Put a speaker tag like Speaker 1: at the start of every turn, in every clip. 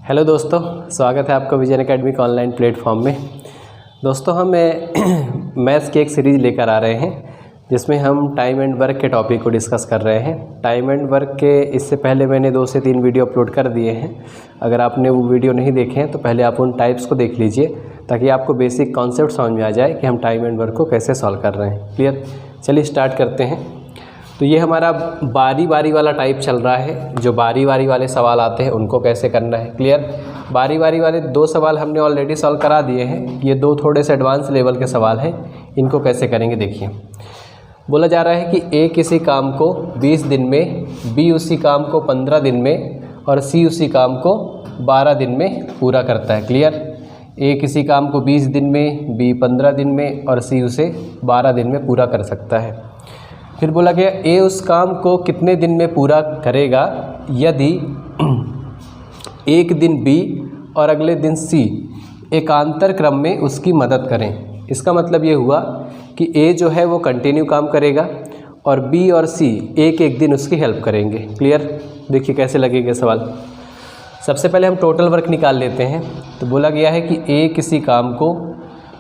Speaker 1: Hello दोस्तों, स्वागत है आपका विजन एकेडमी के ऑनलाइन प्लेटफॉर्म में। दोस्तों हम मैथ्स की एक सीरीज़ लेकर आ रहे हैं जिसमें हम टाइम एंड वर्क के टॉपिक को डिस्कस कर रहे हैं। टाइम एंड वर्क के इससे पहले मैंने 2 से 3 वीडियो अपलोड कर दिए हैं। अगर आपने वो वीडियो नहीं देखे हैं तो पहले आप उन टाइप्स को देख लीजिए ताकि आपको बेसिक कॉन्सेप्ट समझ में आ जाए कि हम टाइम एंड वर्क को कैसे सॉल्व कर रहे हैं। क्लियर? चलिए स्टार्ट करते हैं। तो ये हमारा बारी बारी वाला टाइप चल रहा है। जो बारी बारी वाले सवाल आते हैं उनको कैसे करना है। क्लियर? बारी बारी वाले 2 सवाल हमने ऑलरेडी सॉल्व करा दिए हैं। ये 2 थोड़े से एडवांस लेवल के सवाल हैं, इनको कैसे करेंगे देखिए। बोला जा रहा है कि ए किसी काम को 20 दिन में, बी उसी काम को 15 दिन में और सी उसी काम को 12 दिन में पूरा करता है। क्लियर? ए किसी काम को 20 दिन में, बी 15 दिन में और सी उसे 12 दिन में पूरा कर सकता है। फिर बोला गया ए उस काम को कितने दिन में पूरा करेगा यदि एक दिन बी और अगले दिन सी एकांतर क्रम में उसकी मदद करें। इसका मतलब ये हुआ कि ए जो है वो कंटिन्यू काम करेगा और बी और सी एक एक दिन उसकी हेल्प करेंगे। क्लियर? देखिए कैसे लगेगा सवाल। सबसे पहले हम टोटल वर्क निकाल लेते हैं। तो बोला गया है कि ए किसी काम को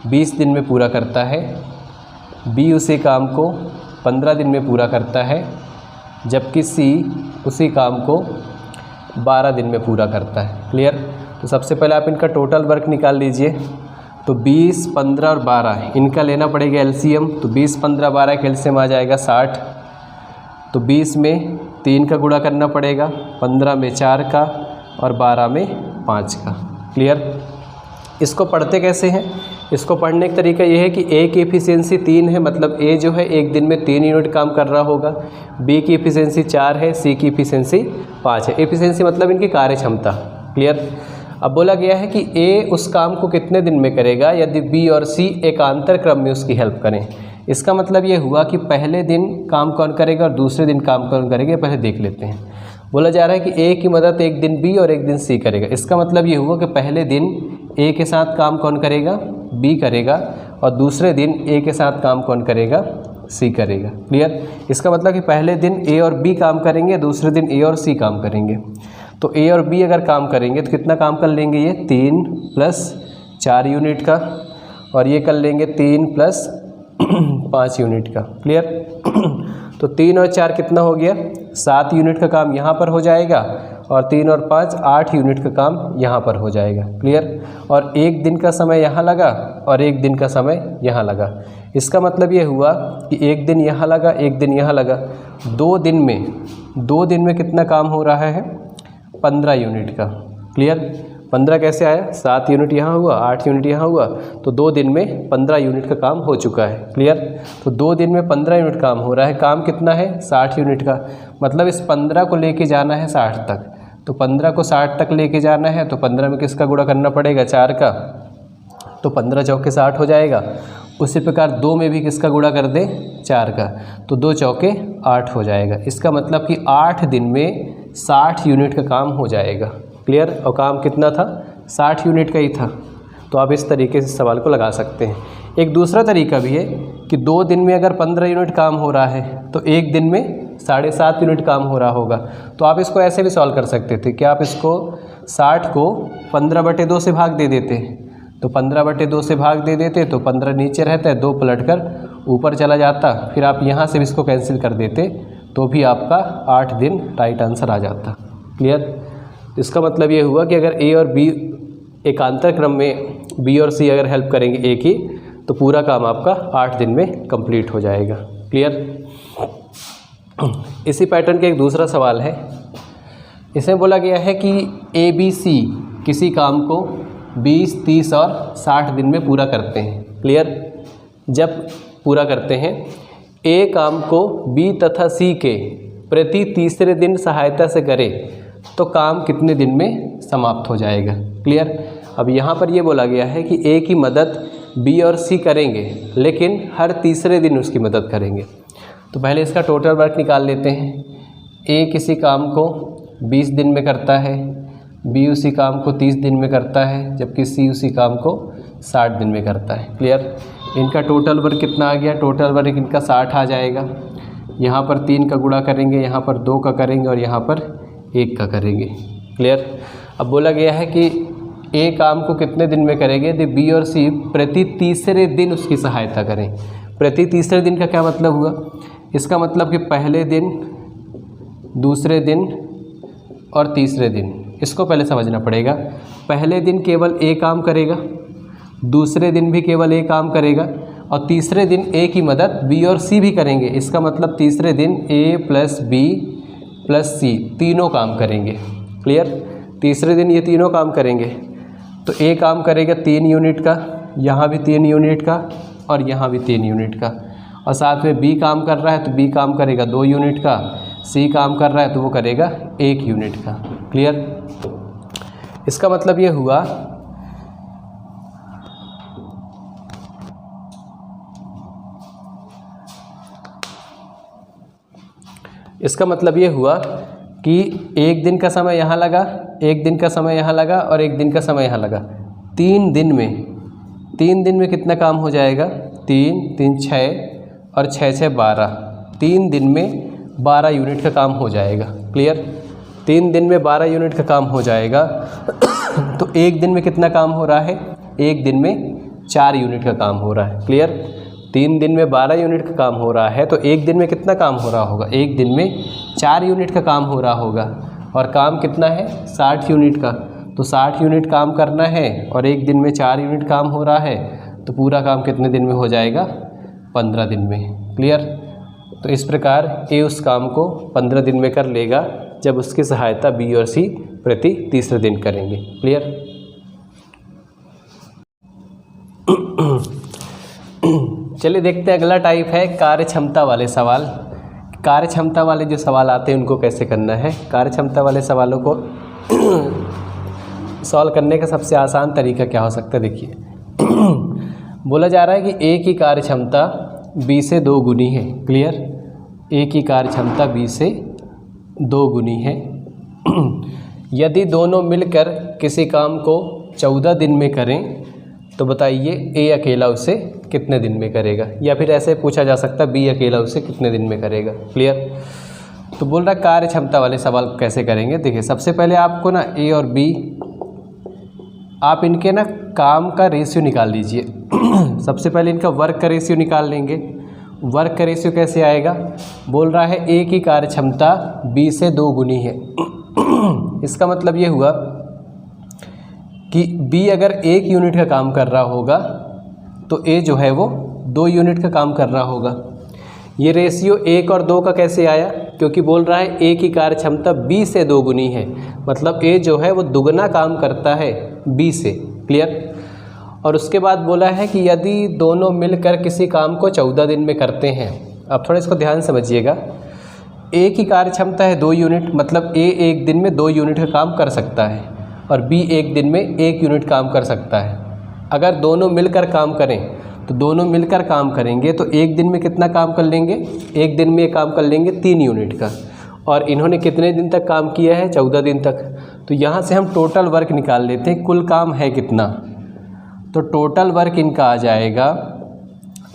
Speaker 1: 20 दिन में पूरा करता है, बी उसी काम को 15 दिन में पूरा करता है, जबकि सी उसी काम को 12 दिन में पूरा करता है। क्लियर? तो सबसे पहले आप इनका टोटल वर्क निकाल लीजिए। तो 20, 15 और 12 इनका लेना पड़ेगा एलसीएम। तो 20, 15, 12 का एलसीएम आ जाएगा 60। तो 20 में 3 का गुणा करना पड़ेगा, 15 में 4 का और 12 में 5 का। क्लियर? इसको पढ़ते कैसे हैं? इसको पढ़ने का तरीका ये है कि ए की एफिशिएंसी 3 है, मतलब ए जो है एक दिन में 3 यूनिट काम कर रहा होगा। बी की एफिशिएंसी 4 है, सी की एफिशिएंसी 5 है। एफिशिएंसी मतलब इनकी कार्य क्षमता। क्लियर? अब बोला गया है कि ए उस काम को कितने दिन में करेगा यदि बी और सी एकांतर क्रम में उसकी हेल्प करें। इसका मतलब ये हुआ कि पहले दिन काम कौन करेगा और दूसरे दिन काम कौन करेगा, पहले देख लेते हैं। बोला जा रहा है कि ए की मदद एक दिन बी और एक दिन सी करेगा। इसका मतलब ये हुआ कि पहले दिन ए के साथ काम कौन करेगा, बी करेगा, और दूसरे दिन ए के साथ काम कौन करेगा, सी करेगा। क्लियर? इसका मतलब कि पहले दिन ए और बी काम करेंगे, दूसरे दिन ए और सी काम करेंगे। तो ए और बी अगर काम करेंगे तो कितना काम कर लेंगे, ये 3 + 4 यूनिट का, और ये कर लेंगे 3 + 5 यूनिट का। क्लियर? तो 3 और 4 कितना हो गया, 7 यूनिट का काम यहाँ पर हो जाएगा, और 3 और 5 8 यूनिट का काम यहाँ पर हो जाएगा। क्लियर? और एक दिन का समय यहाँ लगा और एक दिन का समय यहाँ लगा। इसका मतलब ये हुआ कि एक दिन यहाँ लगा, एक दिन यहाँ लगा। 2 दिन में कितना काम हो रहा है, 15 यूनिट का। क्लियर? 15 कैसे आया, 7 यूनिट यहाँ हुआ, 8 यूनिट यहाँ हुआ, तो 2 दिन में 15 यूनिट का काम हो चुका है। क्लियर? तो 2 दिन में 15 यूनिट काम हो रहा है। काम कितना है, 60 यूनिट का। मतलब इस 15 को लेके जाना है 60 तक। तो 15 को 60 तक लेके जाना है, तो 15 में किसका गुणा करना पड़ेगा, 4 का। तो 15 चौके 60 हो जाएगा। उसी प्रकार 2 में भी किसका गुणा कर दे, 4 का। तो 2 चौके 8 हो जाएगा। इसका मतलब कि 8 दिन में 60 यूनिट का काम हो जाएगा। क्लियर? और काम कितना था, 60 यूनिट का ही था। तो आप इस तरीके से सवाल को लगा सकते हैं। एक दूसरा तरीका भी है कि 2 दिन में अगर 15 यूनिट काम हो रहा है तो एक दिन में 7.5 यूनिट काम हो रहा होगा। तो आप इसको ऐसे भी सॉल्व कर सकते थे कि आप इसको 60 को 15/2 से भाग दे देते। तो 15/2 से भाग दे देते तो 15 नीचे रहता है, 2 पलट कर ऊपर चला जाता। फिर आप यहाँ से भी इसको कैंसिल कर देते तो भी आपका 8 दिन राइट आंसर आ जाता। क्लियर? इसका मतलब ये हुआ कि अगर ए और बी एकांतर क्रम में बी और सी अगर हेल्प करेंगे ए की, तो पूरा काम आपका 8 दिन में कंप्लीट हो जाएगा। क्लियर? इसी पैटर्न का एक दूसरा सवाल है। इसमें बोला गया है कि ए बी सी किसी काम को 20, 30 और 60 दिन में पूरा करते हैं। क्लियर? जब पूरा करते हैं, ए काम को बी तथा सी के प्रति तीसरे दिन सहायता से करे तो काम कितने दिन में समाप्त हो जाएगा। क्लियर? अब यहाँ पर ये बोला गया है कि ए की मदद बी और सी करेंगे, लेकिन हर तीसरे दिन उसकी मदद करेंगे। तो पहले इसका टोटल वर्क निकाल लेते हैं। ए किसी काम को 20 दिन में करता है, बी उसी काम को 30 दिन में करता है, जबकि सी उसी काम को 60 दिन में करता है। क्लियर? इनका टोटल वर्क कितना आ गया, टोटल वर्क इनका 60 आ जाएगा। यहाँ पर 3 का गुणा करेंगे, यहाँ पर 2 का करेंगे और यहाँ पर 1 का करेंगे। क्लियर? अब बोला गया है कि ए काम को कितने दिन में करेंगे, यदि बी और सी प्रति तीसरे दिन उसकी सहायता करें। प्रति तीसरे दिन का क्या मतलब हुआ, इसका मतलब कि पहले दिन, दूसरे दिन और तीसरे दिन। इसको पहले समझना पड़ेगा। पहले दिन केवल ए काम करेगा, दूसरे दिन भी केवल ए काम करेगा और तीसरे दिन ए की मदद बी और सी भी करेंगे। इसका मतलब तीसरे दिन ए प्लस बी प्लस सी तीनों काम करेंगे। क्लियर, तीसरे दिन ये तीनों काम करेंगे। तो ए काम करेगा 3 यूनिट का, यहाँ भी 3 यूनिट का और यहाँ भी 3 यूनिट का, और साथ में बी काम कर रहा है तो बी काम करेगा 2 यूनिट का, सी काम कर रहा है तो वो करेगा 1 यूनिट का। क्लियर, इसका मतलब ये हुआ कि एक दिन का समय यहाँ लगा, एक दिन का समय यहाँ लगा और एक दिन का समय यहाँ लगा। 3 दिन में कितना काम हो जाएगा, 3 3 6 और 6 6 12। 3 दिन में 12 यूनिट का काम हो जाएगा। क्लियर, 3 दिन में 12 यूनिट का काम हो जाएगा। तो एक दिन में कितना काम हो रहा है, एक दिन में 4 यूनिट का काम हो रहा है। क्लियर, 3 दिन में 12 यूनिट का काम हो रहा है तो एक दिन में कितना काम हो रहा होगा, एक दिन में 4 यूनिट का काम हो रहा होगा। और काम कितना है, 60 यूनिट का। तो 60 यूनिट काम करना है और एक दिन में 4 यूनिट काम हो रहा है, तो पूरा काम कितने दिन में हो जाएगा, 15 दिन में। क्लियर, तो इस प्रकार ए उस काम को 15 दिन में कर लेगा जब उसकी सहायता बी और सी प्रति तीसरे दिन करेंगे। क्लियर, चलिए देखते हैं अगला टाइप है कार्य क्षमता वाले सवाल। कार्य क्षमता वाले जो सवाल आते हैं उनको कैसे करना है। कार्य क्षमता वाले सवालों को सॉल्व करने का सबसे आसान तरीका क्या हो सकता है, देखिए बोला जा रहा है कि ए की कार्य क्षमता बी से 2 गुनी है। क्लियर, ए की कार्य क्षमता बी से 2 गुनी है। यदि दोनों मिलकर किसी काम को 14 दिन में करें तो बताइए ए अकेला उसे कितने दिन में करेगा, या फिर ऐसे पूछा जा सकता है बी अकेला उसे कितने दिन में करेगा। क्लियर, तो बोल रहा है कार्य क्षमता वाले सवाल कैसे करेंगे। देखिए सबसे पहले आपको ना ए और बी, आप इनके ना काम का रेशियो निकाल लीजिए। सबसे पहले इनका वर्क का रेशियो निकाल लेंगे। वर्क का रेशियो कैसे आएगा, बोल रहा है ए की कार्य क्षमता बी से 2 गुनी है। इसका मतलब ये हुआ कि बी अगर 1 यूनिट का काम कर रहा होगा तो ए जो है वो 2 यूनिट का काम कर रहा होगा। ये रेशियो 1 और 2 का कैसे आया, क्योंकि बोल रहा है ए की कार्य क्षमता बी से 2 गुनी है, मतलब ए जो है वो दुगना काम करता है बी से। क्लियर, और उसके बाद बोला है कि यदि दोनों मिलकर किसी काम को 14 दिन में करते हैं। अब थोड़ा इसको ध्यान समझिएगा। ए की कार्य क्षमता है 2 यूनिट, मतलब ए एक दिन में 2 यूनिट का काम कर सकता है और बी एक दिन में 1 यूनिट काम कर सकता है। अगर दोनों मिलकर काम करें तो दोनों मिलकर काम करेंगे तो एक दिन में कितना काम कर लेंगे, एक दिन में काम कर लेंगे 3 यूनिट का। और इन्होंने कितने दिन तक काम किया है, 14 दिन तक। तो यहाँ से हम टोटल वर्क निकाल लेते हैं, कुल काम है कितना। तो टोटल वर्क इनका आ जाएगा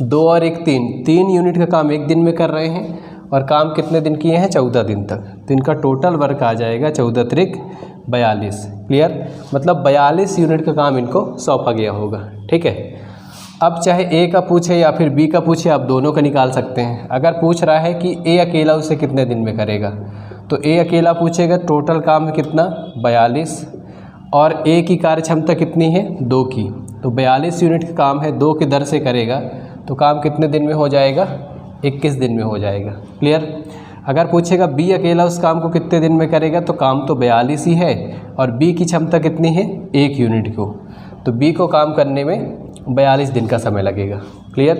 Speaker 1: 2 और 1 3 यूनिट का काम एक दिन में कर रहे हैं और काम कितने दिन किए हैं, 14 दिन तक। तो इनका टोटल वर्क आ जाएगा 14 त्रिक 42। क्लियर, मतलब 42 यूनिट का काम इनको सौंपा गया होगा। ठीक है, अब चाहे ए का पूछे या फिर बी का पूछे, आप दोनों का निकाल सकते हैं। अगर पूछ रहा है कि ए अकेला उसे कितने दिन में करेगा, तो ए अकेला पूछेगा टोटल काम है कितना, 42, और ए की कार्य क्षमता कितनी है, 2 की। तो 42 यूनिट का काम है, 2 की दर से करेगा तो काम कितने दिन में हो जाएगा, 21 दिन में हो जाएगा। क्लियर, अगर पूछेगा बी अकेला उस काम को कितने दिन में करेगा, तो काम तो 42 ही है और बी की क्षमता कितनी है, 1 यूनिट को। तो बी को काम करने में 42 दिन का समय लगेगा। क्लियर,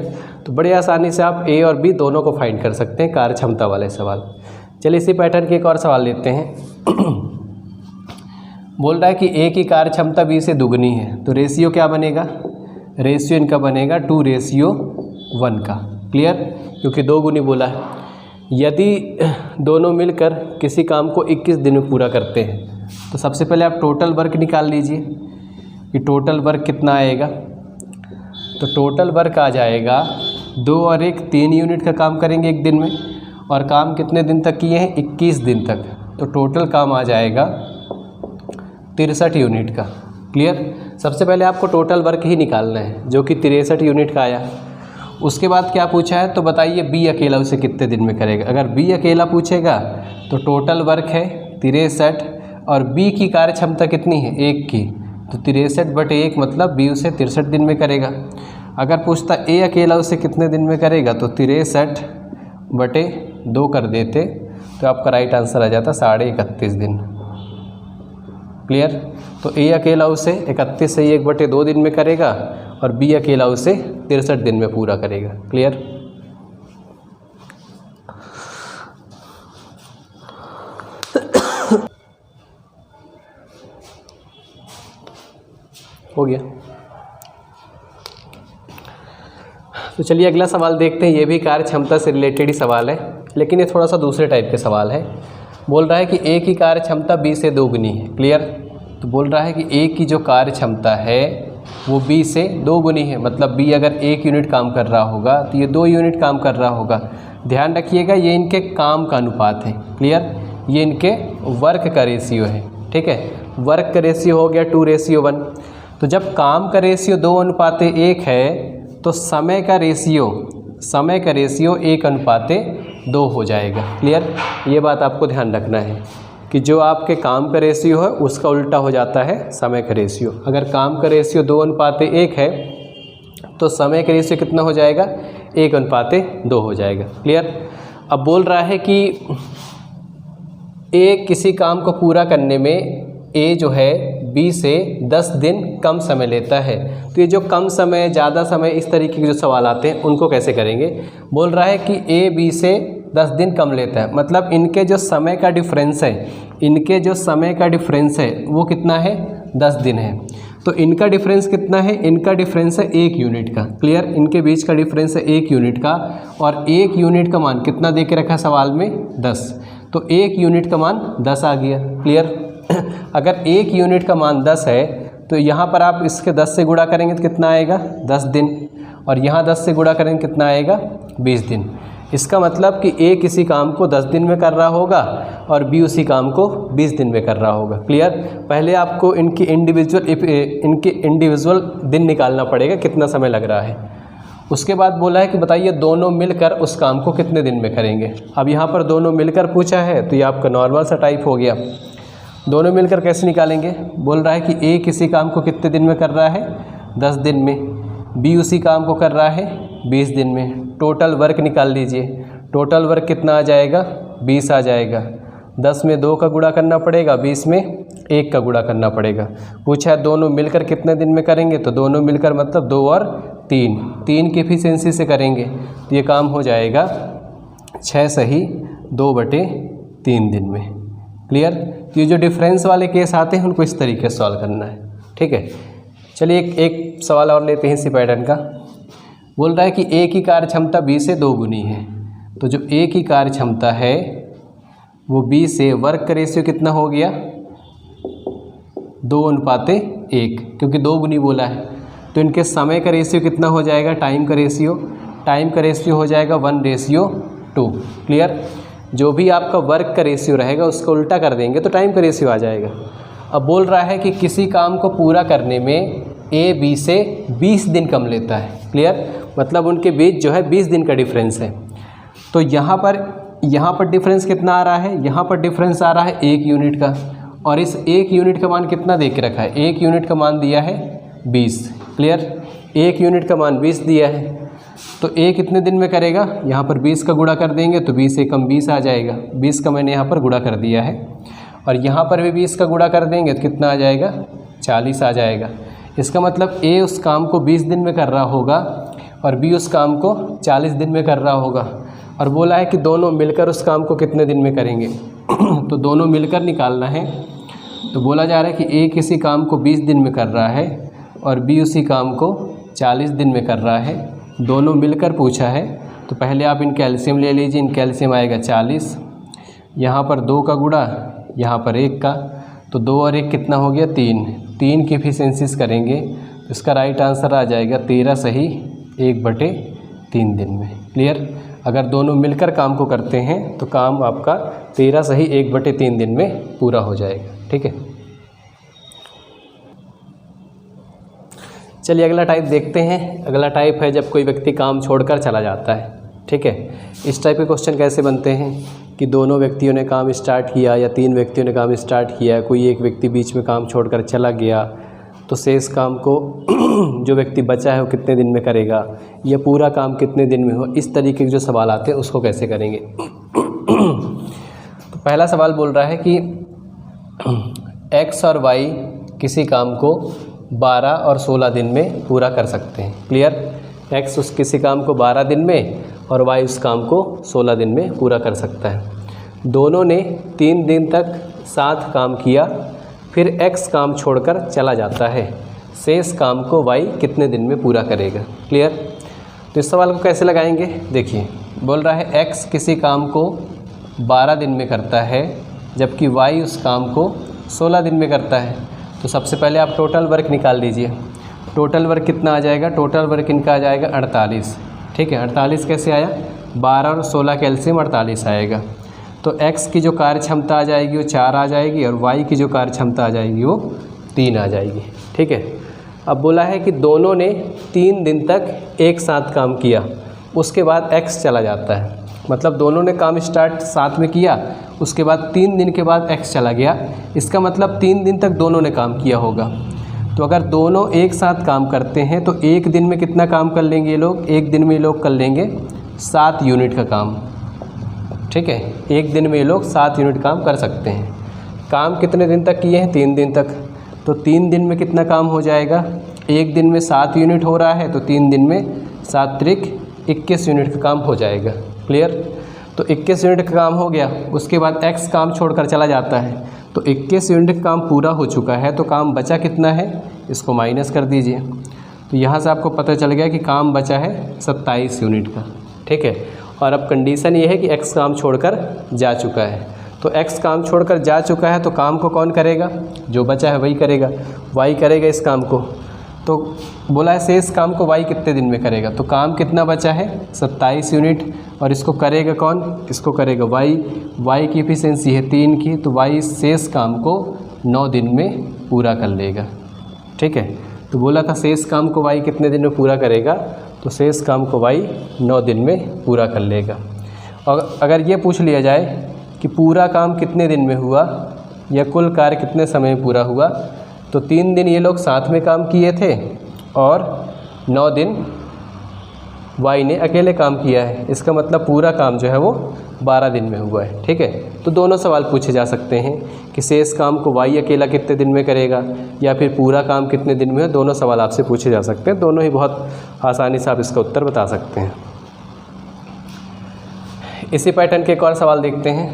Speaker 1: तो बड़े आसानी से आप ए और बी दोनों को फाइंड कर सकते हैं कार्य क्षमता वाले सवाल। चलिए इसी पैटर्न के एक और सवाल लेते हैं। बोल रहा है कि ए की कार्य क्षमता बी से दुगनी है, तो रेशियो क्या बनेगा, रेशियो इनका बनेगा 2:1 का। क्लियर, क्योंकि 2 गुनी बोला है। यदि दोनों मिलकर किसी काम को 21 दिन में पूरा करते हैं, तो सबसे पहले आप टोटल वर्क निकाल लीजिए कि टोटल वर्क कितना आएगा। तो टोटल वर्क आ जाएगा 2 और 1 3 यूनिट का काम करेंगे एक दिन में, और काम कितने दिन तक किए हैं, 21 दिन तक। तो टोटल काम आ जाएगा 63 यूनिट का। क्लियर। सबसे पहले आपको टोटल वर्क ही निकालना है जो कि 63 यूनिट का आया। उसके बाद क्या पूछा है, तो बताइए बी अकेला उसे कितने दिन में करेगा। अगर बी अकेला पूछेगा तो टोटल वर्क है 63 और बी की कार्य क्षमता कितनी है 1 की, तो 63/1 मतलब बी उसे 63 दिन में करेगा। अगर पूछता ए अकेला उसे कितने दिन में करेगा तो 63/2 कर देते तो आपका राइट आंसर आ जाता 31.5 दिन। क्लियर। तो ए अकेला उसे 31 से 1/2 दिन में करेगा और बी अकेला उसे 63 दिन में पूरा करेगा। क्लियर। हो गया। तो चलिए अगला सवाल देखते हैं। ये भी कार्य क्षमता से रिलेटेड ही सवाल है, लेकिन ये थोड़ा सा दूसरे टाइप के सवाल है। बोल रहा है कि ए की कार्य क्षमता बी से 2 गुनी है। क्लियर। तो बोल रहा है कि ए की जो कार्य क्षमता है वो बी से 2 गुनी है, मतलब बी अगर 1 यूनिट काम कर रहा होगा तो ये 2 यूनिट काम कर रहा होगा। ध्यान रखिएगा ये इनके काम का अनुपात है। क्लियर। ये इनके वर्क का रेशियो है। ठीक है, वर्क का रेशियो हो गया 2:1। तो जब काम का रेशियो 2:1 है तो समय का रेशियो 1:2 हो जाएगा। क्लियर। ये बात आपको ध्यान रखना है कि जो आपके काम का रेशियो है उसका उल्टा हो जाता है समय का रेशियो। अगर काम का रेशियो 2:1 है तो समय का रेशियो कितना हो जाएगा 1:2 हो जाएगा। क्लियर। अब बोल रहा है कि ए किसी काम को पूरा करने में ए जो है बी से 10 दिन कम समय लेता है। तो ये जो कम समय, ज़्यादा समय, इस तरीके के जो सवाल आते हैं उनको कैसे करेंगे। बोल रहा है कि ए बी से 10 दिन कम लेता है, मतलब इनके जो समय का डिफरेंस है वो कितना है 10 दिन है। तो इनका डिफरेंस कितना है, इनका डिफरेंस है 1 यूनिट का। क्लियर। इनके बीच का डिफरेंस है 1 यूनिट का और 1 यूनिट का मान कितना दे के रखा सवाल में 10। तो 1 यूनिट का मान 10 आ गया। क्लियर। अगर 1 यूनिट का मान 10 है तो यहाँ पर आप इसके 10 से गुणा करेंगे तो कितना आएगा 10 दिन, और यहाँ 10 से गुणा करेंगे कितना आएगा 20 दिन। इसका मतलब कि ए किसी काम को 10 दिन में कर रहा होगा और बी उसी काम को 20 दिन में कर रहा होगा। क्लियर। पहले आपको इनकी इंडिविजुअल दिन निकालना पड़ेगा कितना समय लग रहा है। उसके बाद बोला है कि बताइए दोनों मिलकर उस काम को कितने दिन में करेंगे। अब यहाँ पर दोनों मिलकर पूछा है तो ये आपका नॉर्मल सा टाइप हो गया। दोनों मिलकर कैसे निकालेंगे। बोल रहा है कि ए किसी काम को कितने दिन में कर रहा है 10 दिन में, बी उसी काम को कर रहा है 20 दिन में। टोटल वर्क निकाल लीजिए। टोटल वर्क कितना आ जाएगा 20 आ जाएगा। 10 में 2 का गुणा करना पड़ेगा, 20 में 1 का गुणा करना पड़ेगा। पूछा है दोनों मिलकर कितने दिन में करेंगे, तो दोनों मिलकर मतलब 2 और 3 की एफिशिएंसी से करेंगे तो ये काम हो जाएगा 6 सही 2/3 दिन में। क्लियर। तो ये जो डिफरेंस वाले केस आते हैं उनको इस तरीके से सॉल्व करना है। ठीक है। चलिए एक सवाल और लेते हैं इसी पैटर्न का। बोल रहा है कि ए की कार्य क्षमता बी से 2 गुनी है। तो जो ए की कार्य क्षमता है वो बी से वर्क का रेशियो कितना हो गया 2:1, क्योंकि 2 गुनी बोला है। तो इनके समय का रेशियो कितना हो जाएगा, टाइम का रेशियो हो जाएगा 1:2। क्लियर। जो भी आपका वर्क का रेशियो रहेगा उसको उल्टा कर देंगे तो टाइम का रेशियो आ जाएगा। अब बोल रहा है कि किसी काम को पूरा करने में ए बी से 20 दिन कम लेता है। क्लियर। मतलब उनके बीच जो है 20 दिन का डिफरेंस है। तो यहाँ पर डिफरेंस कितना आ रहा है, यहाँ पर डिफरेंस आ रहा है 1 यूनिट का, और इस 1 यूनिट का मान कितना दे के रखा है, 1 यूनिट का मान दिया है 20। क्लियर। 1 यूनिट का मान 20 दिया है तो ए कितने दिन में करेगा, यहाँ पर 20 का गुणा कर देंगे तो 20 से कम 20 आ जाएगा। 20 का मैंने यहाँ पर गुणा कर दिया है और यहाँ पर भी 20 का गुणा कर देंगे तो कितना आ जाएगा 40 आ जाएगा। इसका मतलब ए उस काम को 20 दिन में कर रहा होगा और बी उस काम को 40 दिन में कर रहा होगा। और बोला है कि दोनों मिलकर उस काम को कितने दिन में करेंगे तो दोनों मिलकर निकालना है। तो बोला जा रहा है कि ए किसी काम को 20 दिन में कर रहा है और बी उसी काम को 40 दिन में कर रहा है। दोनों मिलकर पूछा है तो पहले आप इनका एलसीएम ले लीजिए। इनका एलसीएम आएगा 40, यहाँ पर 2 का गुणा, यहाँ पर 1 का, तो 2 और 1 कितना हो गया 3 की एफिशिएंसीज करेंगे तो इसका राइट आंसर आ जाएगा 13 सही 1/3 दिन में। क्लियर। अगर दोनों मिलकर काम को करते हैं तो काम आपका 13 सही 1/3 दिन में पूरा हो जाएगा। ठीक है। चलिए अगला टाइप देखते हैं। अगला टाइप है जब कोई व्यक्ति काम छोड़कर चला जाता है। ठीक है, इस टाइप के क्वेश्चन कैसे बनते हैं कि दोनों व्यक्तियों ने काम स्टार्ट किया या 3 व्यक्तियों ने काम स्टार्ट किया, कोई एक व्यक्ति बीच में काम छोड़कर चला गया, तो शेष काम को जो व्यक्ति बचा है वो कितने दिन में करेगा, या पूरा काम कितने दिन में हो। इस तरीके के जो सवाल आते हैं उसको कैसे करेंगे। तो पहला सवाल बोल रहा है कि x और y किसी काम को 12 और 16 दिन में पूरा कर सकते हैं। क्लियर, x उस किसी काम को 12 दिन में और y उस काम को 16 दिन में पूरा कर सकता है। दोनों ने 3 दिन तक साथ काम किया, फिर x काम छोड़कर चला जाता है, शेष काम को y कितने दिन में पूरा करेगा। क्लियर, तो इस सवाल को कैसे लगाएंगे, देखिए बोल रहा है x किसी काम को 12 दिन में करता है जबकि y उस काम को 16 दिन में करता है। तो सबसे पहले आप टोटल वर्क निकाल लीजिए। टोटल वर्क कितना आ जाएगा, टोटल वर्क इनका आ जाएगा 48। ठीक है, 48 कैसे आया, 12 और 16 का एलसीएम 48 आएगा। तो x की जो कार्य क्षमता आ जाएगी वो 4 आ जाएगी और y की जो कार्य क्षमता आ जाएगी वो 3 आ जाएगी। ठीक है, अब बोला है कि दोनों ने 3 दिन तक एक साथ काम किया, उसके बाद x चला जाता है। मतलब दोनों ने काम स्टार्ट साथ में किया, उसके बाद 3 दिन के बाद x चला गया। इसका मतलब 3 दिन तक दोनों ने काम किया होगा। तो अगर दोनों एक साथ काम करते हैं तो एक दिन में कितना काम कर लेंगे ये लोग, एक दिन में ये लोग कर लेंगे 7 यूनिट का काम। ठीक है, एक दिन में ये लोग 7 यूनिट काम कर सकते हैं। काम कितने दिन तक किए हैं, 3 दिन तक। तो 3 दिन में कितना काम हो जाएगा, एक दिन में 7 यूनिट हो रहा है तो 3 दिन में 7 त्रिक 21 यूनिट का काम हो जाएगा। क्लियर, तो 21 यूनिट का काम हो गया, उसके बाद x काम छोड़कर चला जाता है तो 21 यूनिट का काम पूरा हो चुका है। तो काम बचा कितना है, इसको माइनस कर दीजिए। तो यहाँ से आपको पता चल गया कि काम बचा है 27 यूनिट का। ठीक है, और अब कंडीशन ये है कि x काम छोड़कर जा चुका है। तो x काम छोड़कर जा चुका है तो काम को कौन करेगा, जो बचा है वही करेगा, y करेगा इस काम को। तो बोला है शेष काम को y कितने दिन में करेगा। तो काम कितना बचा है, 27 यूनिट, और इसको करेगा कौन, इसको करेगा y की एफिशिएंसी है 3 की, तो y शेष काम को 9 दिन में पूरा कर लेगा। ठीक है, तो बोला था शेष काम को y कितने दिन में पूरा करेगा, तो शेष काम को y 9 दिन में पूरा कर लेगा। और अगर ये पूछ लिया जाए कि पूरा काम कितने दिन में हुआ या कुल कार्य कितने समय में पूरा हुआ, तो 3 दिन ये लोग साथ में काम किए थे और 9 दिन y ने अकेले काम किया है। इसका मतलब पूरा काम जो है वो 12 दिन में हुआ है। ठीक है, तो दोनों सवाल पूछे जा सकते हैं कि शेष काम को y अकेला कितने दिन में करेगा या फिर पूरा काम कितने दिन में है। दोनों सवाल आपसे पूछे जा सकते हैं, दोनों ही बहुत आसानी से आप इसका उत्तर बता सकते हैं। इसी पैटर्न के एक और सवाल देखते हैं।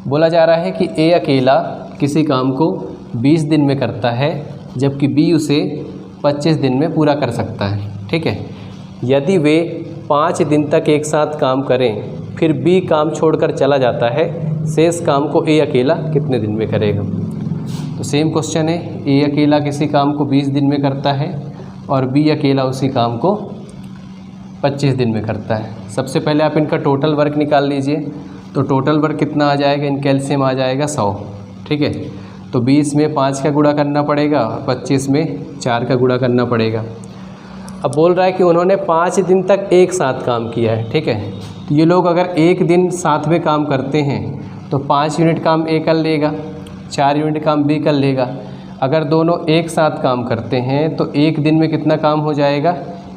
Speaker 1: बोला जा रहा है कि a अकेला किसी काम को 20 दिन में करता है जबकि b उसे 25 दिन में पूरा कर सकता है। ठीक है, यदि वे 5 दिन तक एक साथ काम करें फिर b काम छोड़कर चला जाता है, शेष काम को a अकेला कितने दिन में करेगा। तो सेम क्वेश्चन है, a अकेला किसी काम को 20 दिन में करता है और b अकेला उसी काम को 25 दिन में करता है। सबसे पहले आप इनका टोटल वर्क निकाल लीजिए। तो टोटल वर्क कितना आ जाएगा, इनका एलसीएम आ जाएगा 100। ठीक है, तो 20 में 5 का गुणा करना पड़ेगा और 25 में 4 का गुणा करना पड़ेगा। अब बोल रहा है कि उन्होंने 5 दिन तक एक साथ काम किया है। ठीक है, तो ये लोग अगर एक दिन साथ में काम करते हैं तो 5 यूनिट काम ए कर लेगा, 4 यूनिट काम बी कर लेगा। अगर दोनों एक साथ काम करते हैं तो एक दिन में कितना काम हो जाएगा,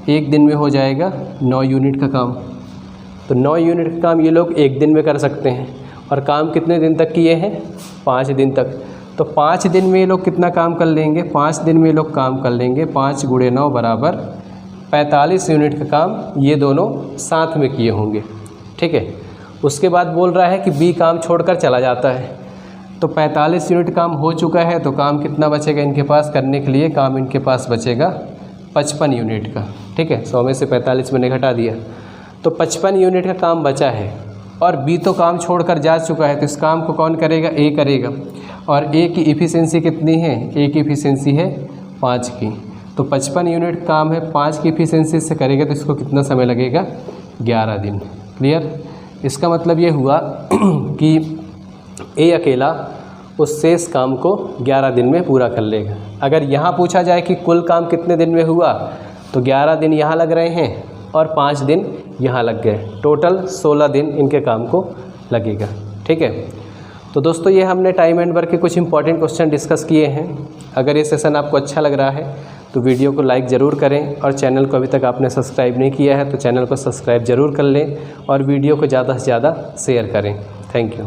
Speaker 1: एक दिन में हो जाएगा 9 यूनिट का काम। तो 9 यूनिट का काम ये लोग एक दिन में कर सकते हैं। और काम कितने दिन तक किए हैं, 5 दिन तक। तो 5 दिन में ये लोग कितना काम कर लेंगे, 5 दिन में ये लोग काम कर लेंगे 5 × 9 बराबर 45 यूनिट का काम ये दोनों साथ में किए होंगे। ठीक है, उसके बाद बोल रहा है कि बी काम छोड़कर चला जाता है। तो 45 यूनिट काम हो चुका है तो काम कितना बचेगा इनके पास करने के लिए, काम इनके पास बचेगा 55 यूनिट का। ठीक है, 100 में से 45 मैंने घटा दिया तो 55 यूनिट का काम बचा है। और बी तो काम छोड़कर जा चुका है तो इस काम को कौन करेगा, ए करेगा। और ए की एफिशिएंसी कितनी है, ए की एफिशिएंसी है 5 की। तो 55 यूनिट काम है, 5 की एफिशिएंसी से करेगा तो इसको कितना समय लगेगा, 11 दिन। क्लियर, इसका मतलब ये हुआ कि ए अकेला उस शेष काम को 11 दिन में पूरा कर लेगा। अगर यहाँ पूछा जाए कि कुल काम कितने दिन में हुआ, तो 11 दिन यहाँ लग रहे हैं और 5 दिन यहाँ लग गए, टोटल 16 दिन इनके काम को लगेगा। ठीक है, तो दोस्तों ये हमने टाइम एंड वर्क के कुछ इंपॉर्टेंट क्वेश्चन डिस्कस किए हैं। अगर ये सेशन आपको अच्छा लग रहा है तो वीडियो को लाइक ज़रूर करें, और चैनल को अभी तक आपने सब्सक्राइब नहीं किया है तो चैनल को सब्सक्राइब ज़रूर कर लें, और वीडियो को ज़्यादा से ज़्यादा शेयर करें। Thank you.